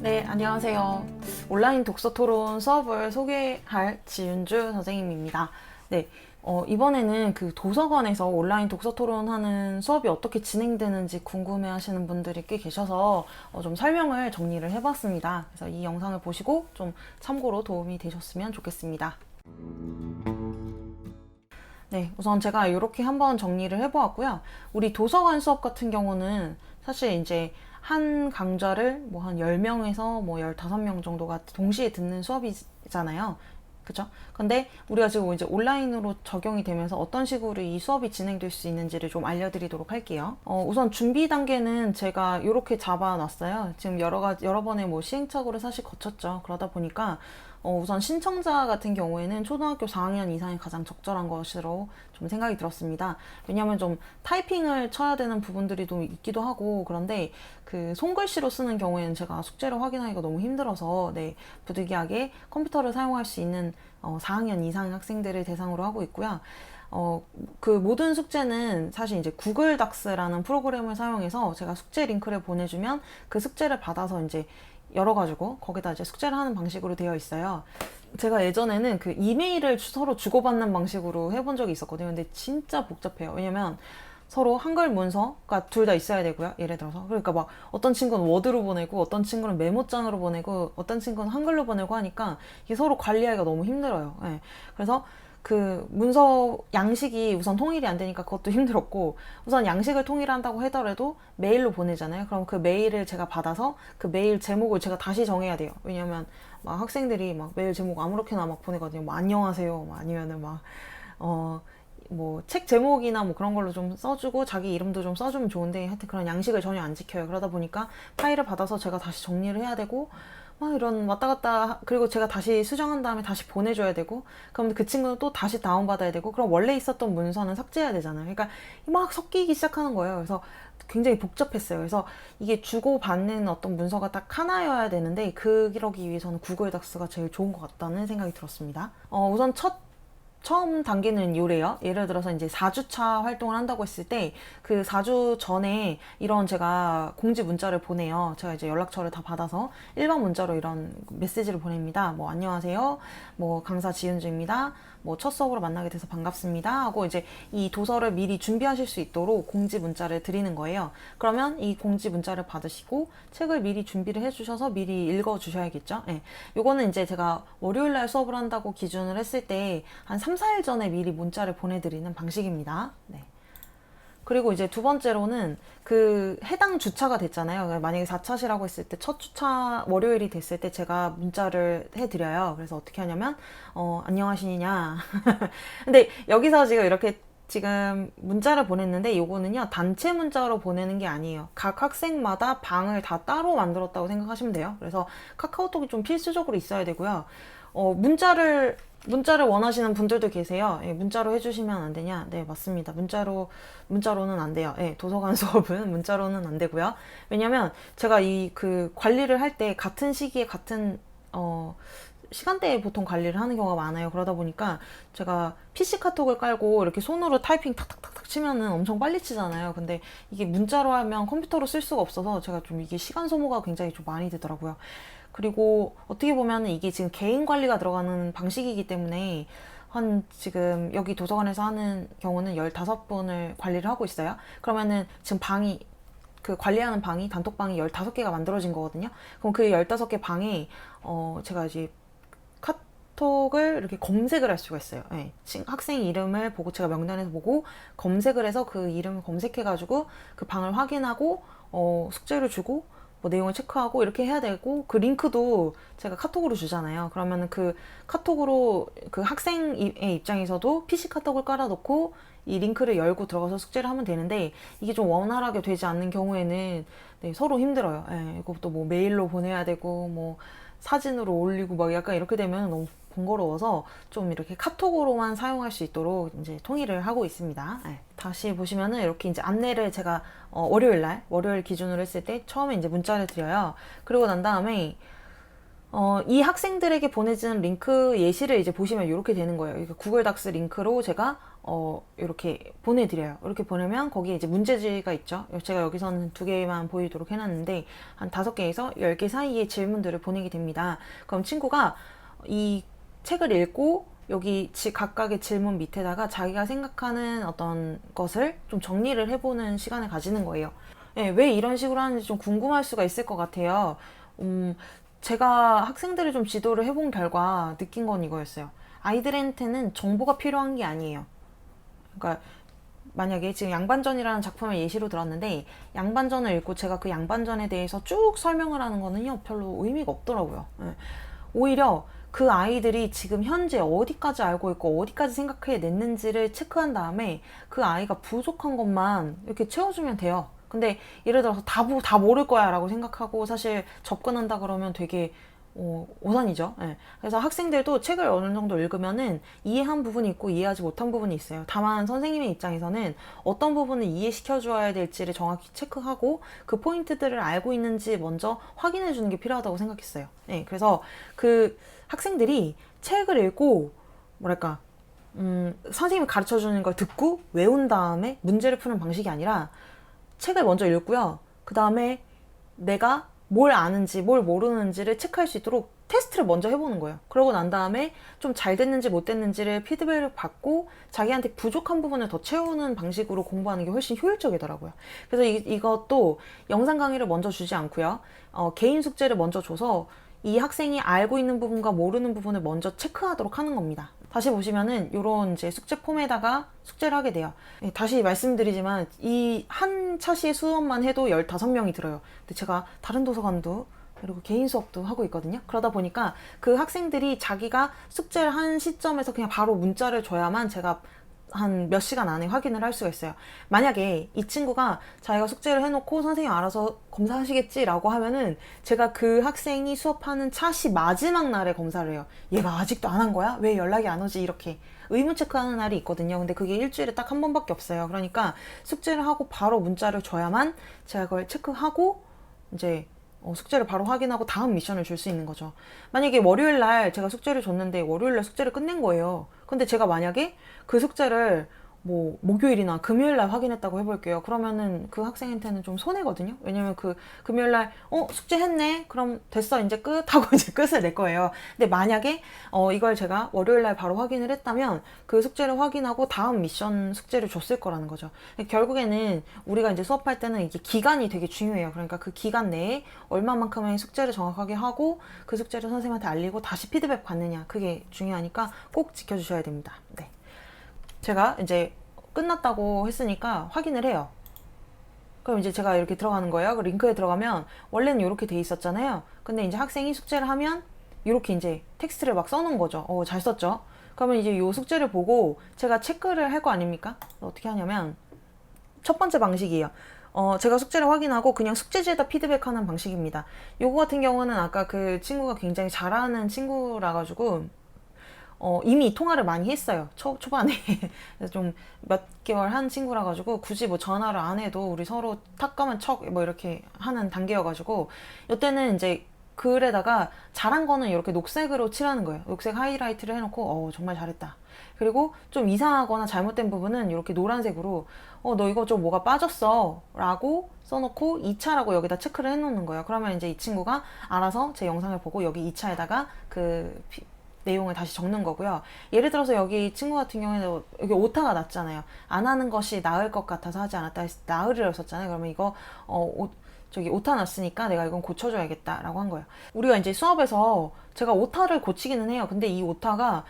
네, 안녕하세요. 온라인 독서 토론 수업을 소개할 지윤주 선생님입니다. 네, 이번에는 그 도서관에서 온라인 독서 토론하는 수업이 어떻게 진행되는지 궁금해 하시는 분들이 꽤 계셔서 좀 설명을 정리를 해봤습니다. 그래서 이 영상을 보시고 좀 참고로 도움이 되셨으면 좋겠습니다. 네, 우선 제가 이렇게 한번 정리를 해보았고요. 우리 도서관 수업 같은 경우는 사실 이제 한 강좌를 뭐 한 10명에서 뭐 15명 정도가 동시에 듣는 수업이잖아요. 그죠? 근데 우리가 지금 이제 온라인으로 적용이 되면서 어떤 식으로 이 수업이 진행될 수 있는지를 좀 알려드리도록 할게요. 우선 준비 단계는 제가 이렇게 잡아놨어요. 지금 여러 번의 뭐 시행착오를 사실 거쳤죠. 그러다 보니까 우선 신청자 같은 경우에는 초등학교 4학년 이상이 가장 적절한 것으로 좀 생각이 들었습니다. 왜냐하면 좀 타이핑을 쳐야 되는 부분들이 좀 있기도 하고, 그런데 그 손글씨로 쓰는 경우에는 제가 숙제를 확인하기가 너무 힘들어서 네, 부득이하게 컴퓨터를 사용할 수 있는 4학년 이상 학생들을 대상으로 하고 있고요. 그 모든 숙제는 사실 이제 구글 닥스라는 프로그램을 사용해서 제가 숙제 링크를 보내주면 그 숙제를 받아서 이제 열어가지고 거기다 이제 숙제를 하는 방식으로 되어 있어요. 제가 예전에는 그 이메일을 서로 주고받는 방식으로 해본 적이 있었거든요. 근데 진짜 복잡해요. 왜냐면 서로 한글 문서가 둘 다 있어야 되고요. 예를 들어서. 그러니까 막 어떤 친구는 워드로 보내고 어떤 친구는 메모장으로 보내고 어떤 친구는 한글로 보내고 하니까 이게 서로 관리하기가 너무 힘들어요. 예. 그래서 그 문서 양식이 우선 통일이 안 되니까 그것도 힘들었고, 우선 양식을 통일한다고 하더라도 메일로 보내잖아요. 그럼 그 메일을 제가 받아서 그 메일 제목을 제가 다시 정해야 돼요. 왜냐면 막 학생들이 막 메일 제목 아무렇게나 막 보내거든요. 뭐 안녕하세요, 뭐 아니면은 막 뭐 책 제목이나 뭐 그런 걸로 좀 써주고 자기 이름도 좀 써주면 좋은데, 하여튼 그런 양식을 전혀 안 지켜요. 그러다 보니까 파일을 받아서 제가 다시 정리를 해야 되고 막 이런 왔다 갔다, 그리고 제가 다시 수정한 다음에 다시 보내줘야 되고, 그럼 그 친구는 또 다시 다운받아야 되고, 그럼 원래 있었던 문서는 삭제해야 되잖아요. 그러니까 막 섞이기 시작하는 거예요. 그래서 굉장히 복잡했어요. 그래서 이게 주고받는 어떤 문서가 딱 하나여야 되는데, 그러기 위해서는 구글 닥스가 제일 좋은 것 같다는 생각이 들었습니다. 우선 처음 단계는 요래요. 예를 들어서 이제 4주차 활동을 한다고 했을 때 그 4주 전에 이런 제가 공지 문자를 보내요. 제가 이제 연락처를 다 받아서 일반 문자로 이런 메시지를 보냅니다. 뭐 안녕하세요. 뭐 강사 지은주입니다. 뭐 첫 수업으로 만나게 돼서 반갑습니다. 하고 이제 이 도서를 미리 준비하실 수 있도록 공지 문자를 드리는 거예요. 그러면 이 공지 문자를 받으시고 책을 미리 준비를 해주셔서 미리 읽어 주셔야겠죠. 예. 요거는 이제 제가 월요일날 수업을 한다고 기준을 했을 때 한 3, 4일 전에 미리 문자를 보내드리는 방식입니다. 네. 그리고 이제 두 번째로는 그 해당 주차가 됐잖아요. 만약에 4차시라고 했을 때 첫 주차 월요일이 됐을 때 제가 문자를 해드려요. 그래서 어떻게 하냐면 안녕하시냐. 근데 여기서 지금 이렇게 지금 문자를 보냈는데 요거는요, 단체 문자로 보내는 게 아니에요. 각 학생마다 방을 다 따로 만들었다고 생각하시면 돼요. 그래서 카카오톡이 좀 필수적으로 있어야 되고요. 문자를 원하시는 분들도 계세요. 예, 문자로 해주시면 안 되냐? 네, 맞습니다. 문자로는 안 돼요. 예, 도서관 수업은 문자로는 안 되고요. 왜냐면 제가 이 그 관리를 할 때 같은 시기에 같은 시간대에 보통 관리를 하는 경우가 많아요. 그러다 보니까 제가 PC 카톡을 깔고 이렇게 손으로 타이핑 탁탁탁탁 치면은 엄청 빨리 치잖아요. 근데 이게 문자로 하면 컴퓨터로 쓸 수가 없어서 제가 좀 이게 시간 소모가 굉장히 좀 많이 되더라고요. 그리고 어떻게 보면 이게 지금 개인 관리가 들어가는 방식이기 때문에 한 지금 여기 도서관에서 하는 경우는 15분을 관리를 하고 있어요. 그러면은 지금 그 관리하는 방이 단톡방이 15개가 만들어진 거거든요. 그럼 그 15개 방에 제가 이제 카톡을 이렇게 검색을 할 수가 있어요. 네. 학생 이름을 보고 제가 명단에서 보고 검색을 해서 그 이름을 검색해가지고 그 방을 확인하고 숙제를 주고 뭐 내용을 체크하고 이렇게 해야 되고, 그 링크도 제가 카톡으로 주잖아요. 그러면은 그 카톡으로 그 학생의 입장에서도 PC 카톡을 깔아놓고 이 링크를 열고 들어가서 숙제를 하면 되는데, 이게 좀 원활하게 되지 않는 경우에는 네, 서로 힘들어요. 예, 이것도 뭐 메일로 보내야 되고 뭐 사진으로 올리고 막 약간 이렇게 되면 너무 번거로워서 좀 이렇게 카톡으로만 사용할 수 있도록 이제 통일을 하고 있습니다. 네. 다시 보시면은 이렇게 이제 안내를 제가 월요일 기준으로 했을 때 처음에 이제 문자를 드려요. 그리고 난 다음에 이 학생들에게 보내지는 링크 예시를 이제 보시면 이렇게 되는 거예요. 구글 닥스 링크로 제가 이렇게 보내드려요. 이렇게 보내면 거기에 이제 문제지가 있죠. 제가 여기서는 2개만 보이도록 해놨는데 한 5개에서 10개 사이의 질문들을 보내게 됩니다. 그럼 친구가 이 책을 읽고 여기 각각의 질문 밑에다가 자기가 생각하는 어떤 것을 좀 정리를 해보는 시간을 가지는 거예요. 네, 왜 이런 식으로 하는지 좀 궁금할 수가 있을 것 같아요. 제가 학생들을 좀 지도를 해본 결과 느낀 건 이거였어요. 아이들한테는 정보가 필요한 게 아니에요. 그러니까 만약에 지금 양반전이라는 작품을 예시로 들었는데 양반전을 읽고 제가 그 양반전에 대해서 쭉 설명을 하는 거는요 별로 의미가 없더라고요. 네. 오히려 그 아이들이 지금 현재 어디까지 알고 있고 어디까지 생각해 냈는지를 체크한 다음에 그 아이가 부족한 것만 이렇게 채워주면 돼요. 근데 예를 들어서 다 모를 거야 라고 생각하고 사실 접근한다 그러면 되게 오산이죠. 예. 그래서 학생들도 책을 어느 정도 읽으면은 이해한 부분이 있고 이해하지 못한 부분이 있어요. 다만 선생님의 입장에서는 어떤 부분을 이해시켜 줘야 될지를 정확히 체크하고 그 포인트들을 알고 있는지 먼저 확인해 주는 게 필요하다고 생각했어요. 예. 그래서 그 학생들이 책을 읽고 뭐랄까 선생님이 가르쳐 주는 걸 듣고 외운 다음에 문제를 푸는 방식이 아니라 책을 먼저 읽고요. 그 다음에 내가 뭘 아는지 뭘 모르는지를 체크할 수 있도록 테스트를 먼저 해보는 거예요. 그러고 난 다음에 좀 잘 됐는지 못 됐는지를 피드백을 받고 자기한테 부족한 부분을 더 채우는 방식으로 공부하는 게 훨씬 효율적이더라고요. 그래서 이것도 영상 강의를 먼저 주지 않고요. 개인 숙제를 먼저 줘서 이 학생이 알고 있는 부분과 모르는 부분을 먼저 체크하도록 하는 겁니다. 다시 보시면은 요런 이제 숙제 폼에다가 숙제를 하게 돼요. 다시 말씀드리지만 이 한 차시의 수업만 해도 15명이 들어요. 근데 제가 다른 도서관도 그리고 개인 수업도 하고 있거든요. 그러다 보니까 그 학생들이 자기가 숙제를 한 시점에서 그냥 바로 문자를 줘야만 제가 한 몇 시간 안에 확인을 할 수가 있어요. 만약에 이 친구가 자기가 숙제를 해놓고 선생님 알아서 검사하시겠지라고 하면은 제가 그 학생이 수업하는 차시 마지막 날에 검사를 해요. 얘가 아직도 안 한 거야? 왜 연락이 안 오지? 이렇게 의문 체크하는 날이 있거든요. 근데 그게 일주일에 딱 한 번밖에 없어요. 그러니까 숙제를 하고 바로 문자를 줘야만 제가 그걸 체크하고 이제 숙제를 바로 확인하고 다음 미션을 줄 수 있는 거죠. 만약에 월요일 날 제가 숙제를 줬는데 월요일 날 숙제를 끝낸 거예요. 근데 제가 만약에 그 숙제를 뭐 목요일이나 금요일 날 확인했다고 해볼게요. 그러면은 그 학생한테는 좀 손해거든요. 왜냐면 그 금요일 날 숙제 했네. 그럼 됐어 이제 끝 하고 이제 끝을 낼 거예요. 근데 만약에 이걸 제가 월요일 날 바로 확인을 했다면 그 숙제를 확인하고 다음 미션 숙제를 줬을 거라는 거죠. 결국에는 우리가 이제 수업할 때는 이게 기간이 되게 중요해요. 그러니까 그 기간 내에 얼마만큼의 숙제를 정확하게 하고 그 숙제를 선생님한테 알리고 다시 피드백 받느냐 그게 중요하니까 꼭 지켜주셔야 됩니다. 네. 제가 이제 끝났다고 했으니까 확인을 해요. 그럼 이제 제가 이렇게 들어가는 거예요. 그 링크에 들어가면 원래는 이렇게 돼 있었잖아요. 근데 이제 학생이 숙제를 하면 이렇게 이제 텍스트를 막 써놓은 거죠. 잘 썼죠. 그러면 이제 이 숙제를 보고 제가 체크를 할 거 아닙니까? 어떻게 하냐면 첫 번째 방식이에요. 제가 숙제를 확인하고 그냥 숙제지에다 피드백하는 방식입니다. 요거 같은 경우는 아까 그 친구가 굉장히 잘하는 친구라 가지고 이미 통화를 많이 했어요. 초반에. 좀 몇 개월 한 친구라 가지고 굳이 뭐 전화를 안 해도 우리 서로 탁가면 척 뭐 이렇게 하는 단계여가지고 이때는 이제 글에다가 잘한 거는 이렇게 녹색으로 칠하는 거예요. 녹색 하이라이트를 해놓고 정말 잘했다. 그리고 좀 이상하거나 잘못된 부분은 이렇게 노란색으로 너 이거 좀 뭐가 빠졌어 라고 써놓고 2차라고 여기다 체크를 해놓는 거예요. 그러면 이제 이 친구가 알아서 제 영상을 보고 여기 2차에다가 그 내용을 다시 적는 거고요. 예를 들어서 여기 친구 같은 경우에는 여기 오타가 났잖아요. 안 하는 것이 나을 것 같아서 하지 않았다 나으리라고 썼잖아요. 그러면 이거 저기 오타 났으니까 내가 이건 고쳐줘야겠다라고 한 거예요. 우리가 이제 수업에서 제가 오타를 고치기는 해요. 근데 이 오타가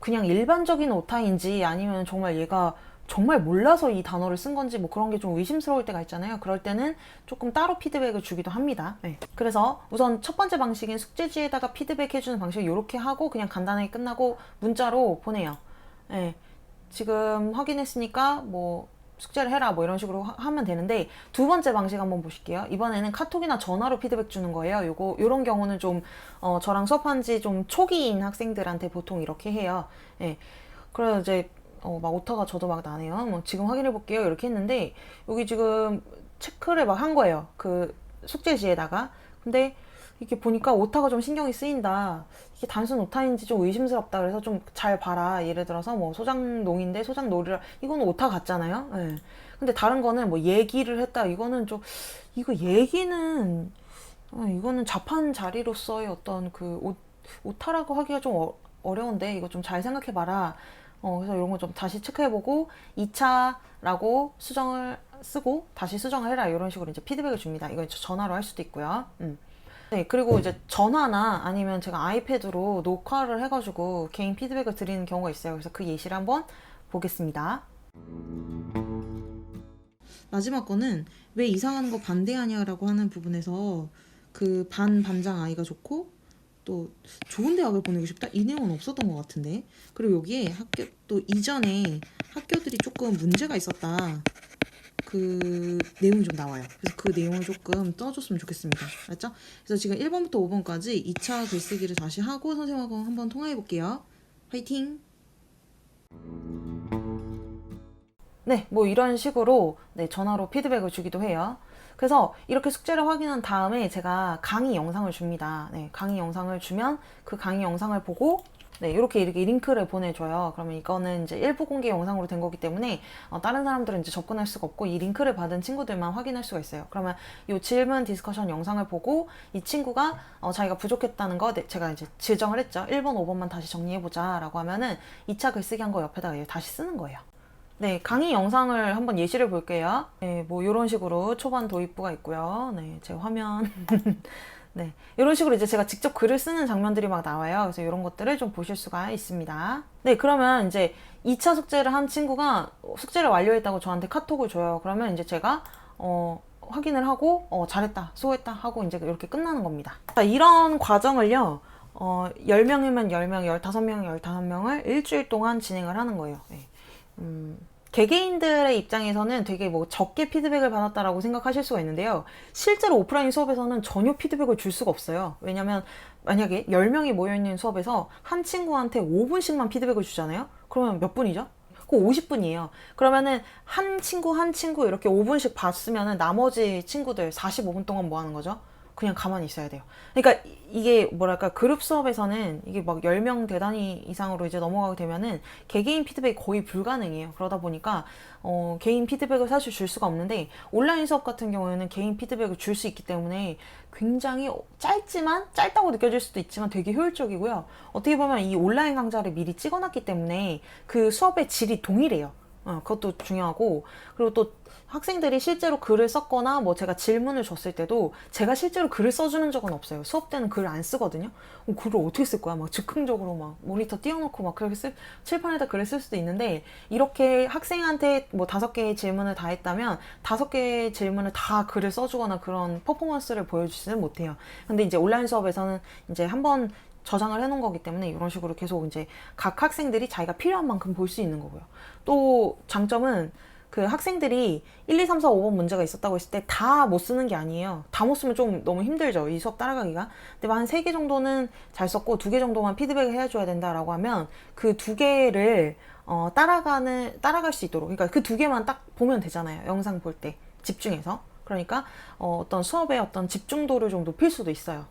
그냥 일반적인 오타인지 아니면 정말 얘가 정말 몰라서 이 단어를 쓴 건지 뭐 그런 게 좀 의심스러울 때가 있잖아요. 그럴 때는 조금 따로 피드백을 주기도 합니다. 네. 그래서 우선 첫 번째 방식인 숙제지에다가 피드백 해주는 방식을 이렇게 하고 그냥 간단하게 끝나고 문자로 보내요. 네. 지금 확인했으니까 뭐 숙제를 해라 뭐 이런 식으로 하면 되는데 두 번째 방식 한번 보실게요. 이번에는 카톡이나 전화로 피드백 주는 거예요. 요런 경우는 좀 저랑 수업한 지 좀 초기인 학생들한테 보통 이렇게 해요. 네. 그래서 이제 막 오타가 저도 막 나네요. 뭐 지금 확인해 볼게요. 이렇게 했는데 여기 지금 체크를 막 한 거예요. 그 숙제지에다가. 근데 이렇게 보니까 오타가 좀 신경이 쓰인다. 이게 단순 오타인지 좀 의심스럽다. 그래서 좀 잘 봐라. 예를 들어서 뭐 소장농인데 소장놀이라 이거는 오타 같잖아요. 예. 근데 다른 거는 뭐 얘기를 했다. 이거는 좀 이거 얘기는 이거는 자판 자리로서의 어떤 그 오타라고 하기가 좀 어려운데 이거 좀 잘 생각해봐라. 그래서 이런 거 좀 다시 체크해보고 2차라고 수정을 쓰고 다시 수정을 해라. 이런 식으로 이제 피드백을 줍니다. 이거 이제 전화로 할 수도 있고요. 네, 그리고 이제 전화나 아니면 제가 아이패드로 녹화를 해가지고 개인 피드백을 드리는 경우가 있어요. 그래서 그 예시를 한번 보겠습니다. 마지막 거는 왜 이상하는 거 반대하냐라고 하는 부분에서 그 반장 아이가 좋고 또 좋은 대학을 보내고 싶다? 이 내용은 없었던 것 같은데. 그리고 여기에 학교 또 이전에 학교들이 조금 문제가 있었다. 그 내용이 좀 나와요. 그래서 그 내용을 조금 떠줬으면 좋겠습니다. 알았죠? 그래서 지금 1번부터 5번까지 2차 글쓰기를 다시 하고 선생님하고 한번 통화해 볼게요. 화이팅! 네, 뭐 이런 식으로 네, 전화로 피드백을 주기도 해요. 그래서 이렇게 숙제를 확인한 다음에 제가 강의 영상을 줍니다. 네, 강의 영상을 주면 그 강의 영상을 보고 네, 이렇게 링크를 보내줘요. 그러면 이거는 이제 일부 공개 영상으로 된 거기 때문에 다른 사람들은 이제 접근할 수가 없고 이 링크를 받은 친구들만 확인할 수가 있어요. 그러면 이 질문 디스커션 영상을 보고 이 친구가 자기가 부족했다는 거 제가 이제 지정을 했죠. 1번, 5번만 다시 정리해보자 라고 하면은 2차 글쓰기 한 거 옆에다가 다시 쓰는 거예요. 네, 강의 영상을 한번 예시를 볼게요. 네, 뭐 이런 식으로 초반 도입부가 있고요. 네, 제 화면 네, 이런 식으로 이제 제가 직접 글을 쓰는 장면들이 막 나와요. 그래서 이런 것들을 좀 보실 수가 있습니다. 네, 그러면 이제 2차 숙제를 한 친구가 숙제를 완료했다고 저한테 카톡을 줘요. 그러면 이제 제가 확인을 하고 잘했다, 수고했다 하고 이제 이렇게 끝나는 겁니다. 자, 이런 과정을요. 10명이면 10명, 15명, 15명을 일주일 동안 진행을 하는 거예요. 네. 개개인들의 입장에서는 되게 뭐 적게 피드백을 받았다라고 생각하실 수가 있는데요. 실제로 오프라인 수업에서는 전혀 피드백을 줄 수가 없어요. 왜냐면 만약에 10명이 모여있는 수업에서 한 친구한테 5분씩만 피드백을 주잖아요. 그러면 몇 분이죠? 그 50분이에요. 그러면은 한 친구 한 친구 이렇게 5분씩 봤으면은 나머지 친구들 45분 동안 뭐 하는 거죠? 그냥 가만히 있어야 돼요. 그러니까 이게 뭐랄까 그룹 수업에서는 이게 막 10명 대단위 이상으로 이제 넘어가게 되면은 개개인 피드백이 거의 불가능해요. 그러다 보니까 개인 피드백을 사실 줄 수가 없는데 온라인 수업 같은 경우에는 개인 피드백을 줄 수 있기 때문에 굉장히 짧다고 느껴질 수도 있지만 되게 효율적이고요. 어떻게 보면 이 온라인 강좌를 미리 찍어놨기 때문에 그 수업의 질이 동일해요. 그것도 중요하고, 그리고 또 학생들이 실제로 글을 썼거나 뭐 제가 질문을 줬을 때도 제가 실제로 글을 써주는 적은 없어요. 수업 때는 글을 안 쓰거든요. 글을 어떻게 쓸 거야? 막 즉흥적으로 막 모니터 띄워놓고 막 그렇게 칠판에다 글을 쓸 수도 있는데, 이렇게 학생한테 뭐 5개의 질문을 다 했다면 5개의 질문을 다 글을 써주거나 그런 퍼포먼스를 보여주지는 못해요. 근데 이제 온라인 수업에서는 이제 한번 저장을 해놓은 거기 때문에 이런 식으로 계속 이제 각 학생들이 자기가 필요한 만큼 볼 수 있는 거고요. 또 장점은 그 학생들이 1, 2, 3, 4, 5번 문제가 있었다고 했을 때 다 못 쓰는 게 아니에요. 다 못 쓰면 좀 너무 힘들죠. 이 수업 따라가기가. 근데 한 3개 정도는 잘 썼고 2개 정도만 피드백을 해줘야 된다라고 하면 그 2개를 따라갈 수 있도록, 그러니까 그 2개만 딱 보면 되잖아요. 영상 볼 때 집중해서. 그러니까 어떤 수업의 어떤 집중도를 좀 높일 수도 있어요.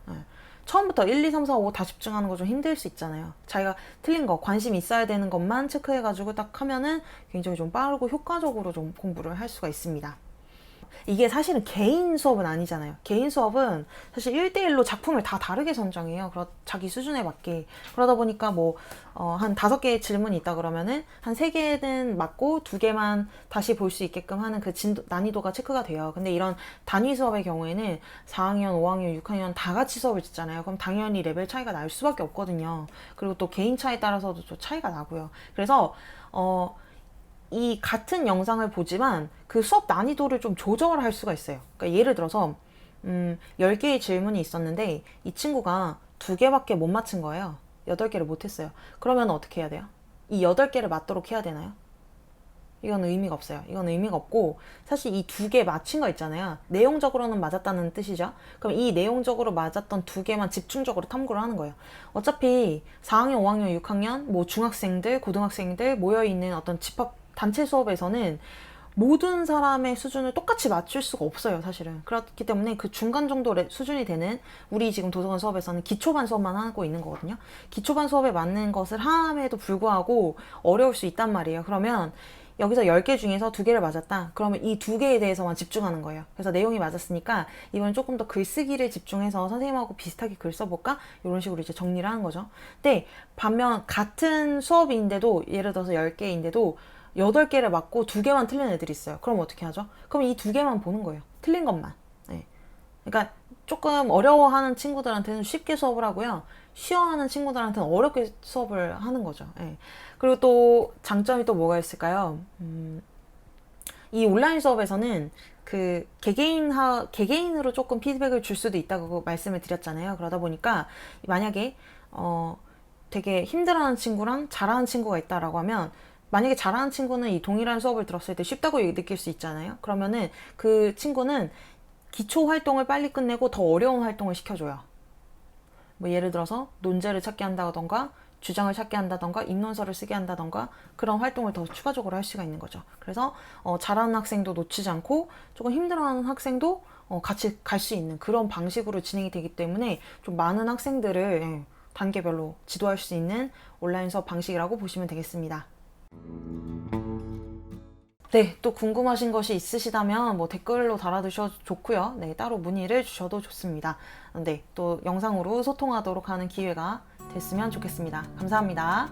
처음부터 1, 2, 3, 4, 5 다 집중하는 거 좀 힘들 수 있잖아요. 자기가 틀린 거, 관심 있어야 되는 것만 체크해가지고 딱 하면은 굉장히 좀 빠르고 효과적으로 좀 공부를 할 수가 있습니다. 이게 사실은 개인 수업은 아니잖아요. 개인 수업은 사실 1대1로 작품을 다 다르게 선정해요. 자기 수준에 맞게. 그러다 보니까 한 5개의 질문이 있다 그러면은 한 3개는 맞고 2개만 다시 볼 수 있게끔 하는 그 난이도가 체크가 돼요. 근데 이런 단위 수업의 경우에는 4학년, 5학년, 6학년 다 같이 수업을 듣잖아요. 그럼 당연히 레벨 차이가 날 수밖에 없거든요. 그리고 또 개인 차에 따라서도 또 차이가 나고요. 그래서 이 같은 영상을 보지만 그 수업 난이도를 좀 조절할 수가 있어요. 그러니까 예를 들어서 10개의 질문이 있었는데 이 친구가 2개밖에 못 맞춘 거예요. 8개를 못했어요. 그러면 어떻게 해야 돼요? 이 8개를 맞도록 해야 되나요? 이건 의미가 없어요. 이건 의미가 없고, 사실 이 2개 맞힌 거 있잖아요. 내용적으로는 맞았다는 뜻이죠. 그럼 이 내용적으로 맞았던 2개만 집중적으로 탐구를 하는 거예요. 어차피 4학년, 5학년, 6학년, 뭐 중학생들, 고등학생들 모여있는 어떤 집합 단체 수업에서는 모든 사람의 수준을 똑같이 맞출 수가 없어요, 사실은. 그렇기 때문에 그 중간 정도 수준이 되는, 우리 지금 도서관 수업에서는 기초반 수업만 하고 있는 거거든요. 기초반 수업에 맞는 것을 함에도 불구하고 어려울 수 있단 말이에요. 그러면 여기서 10개 중에서 2개를 맞았다. 그러면 이 2개에 대해서만 집중하는 거예요. 그래서 내용이 맞았으니까 이번엔 조금 더 글쓰기를 집중해서 선생님하고 비슷하게 글 써볼까? 이런 식으로 이제 정리를 하는 거죠. 근데 반면 같은 수업인데도, 예를 들어서 10개인데도 8개를 맞고 2개만 틀린 애들이 있어요. 그럼 어떻게 하죠? 그럼 이 2개만 보는 거예요. 틀린 것만. 네. 그러니까 조금 어려워하는 친구들한테는 쉽게 수업을 하고요. 쉬워하는 친구들한테는 어렵게 수업을 하는 거죠. 예. 그리고 또 장점이 또 뭐가 있을까요? 이 온라인 수업에서는 그 개개인으로 조금 피드백을 줄 수도 있다고 말씀을 드렸잖아요. 그러다 보니까 만약에 되게 힘들어하는 친구랑 잘하는 친구가 있다라고 하면, 만약에 잘하는 친구는 이 동일한 수업을 들었을 때 쉽다고 느낄 수 있잖아요. 그러면은 그 친구는 기초 활동을 빨리 끝내고 더 어려운 활동을 시켜줘요. 뭐 예를 들어서 논제를 찾게 한다던가, 주장을 찾게 한다던가, 입론서를 쓰게 한다던가, 그런 활동을 더 추가적으로 할 수가 있는 거죠. 그래서 잘하는 학생도 놓치지 않고 조금 힘들어하는 학생도 같이 갈 수 있는 그런 방식으로 진행이 되기 때문에 좀 많은 학생들을 단계별로 지도할 수 있는 온라인 수업 방식이라고 보시면 되겠습니다. 네, 또 궁금하신 것이 있으시다면 뭐 댓글로 달아두셔도 좋고요. 네, 따로 문의를 주셔도 좋습니다. 네, 또 영상으로 소통하도록 하는 기회가 됐으면 좋겠습니다. 감사합니다.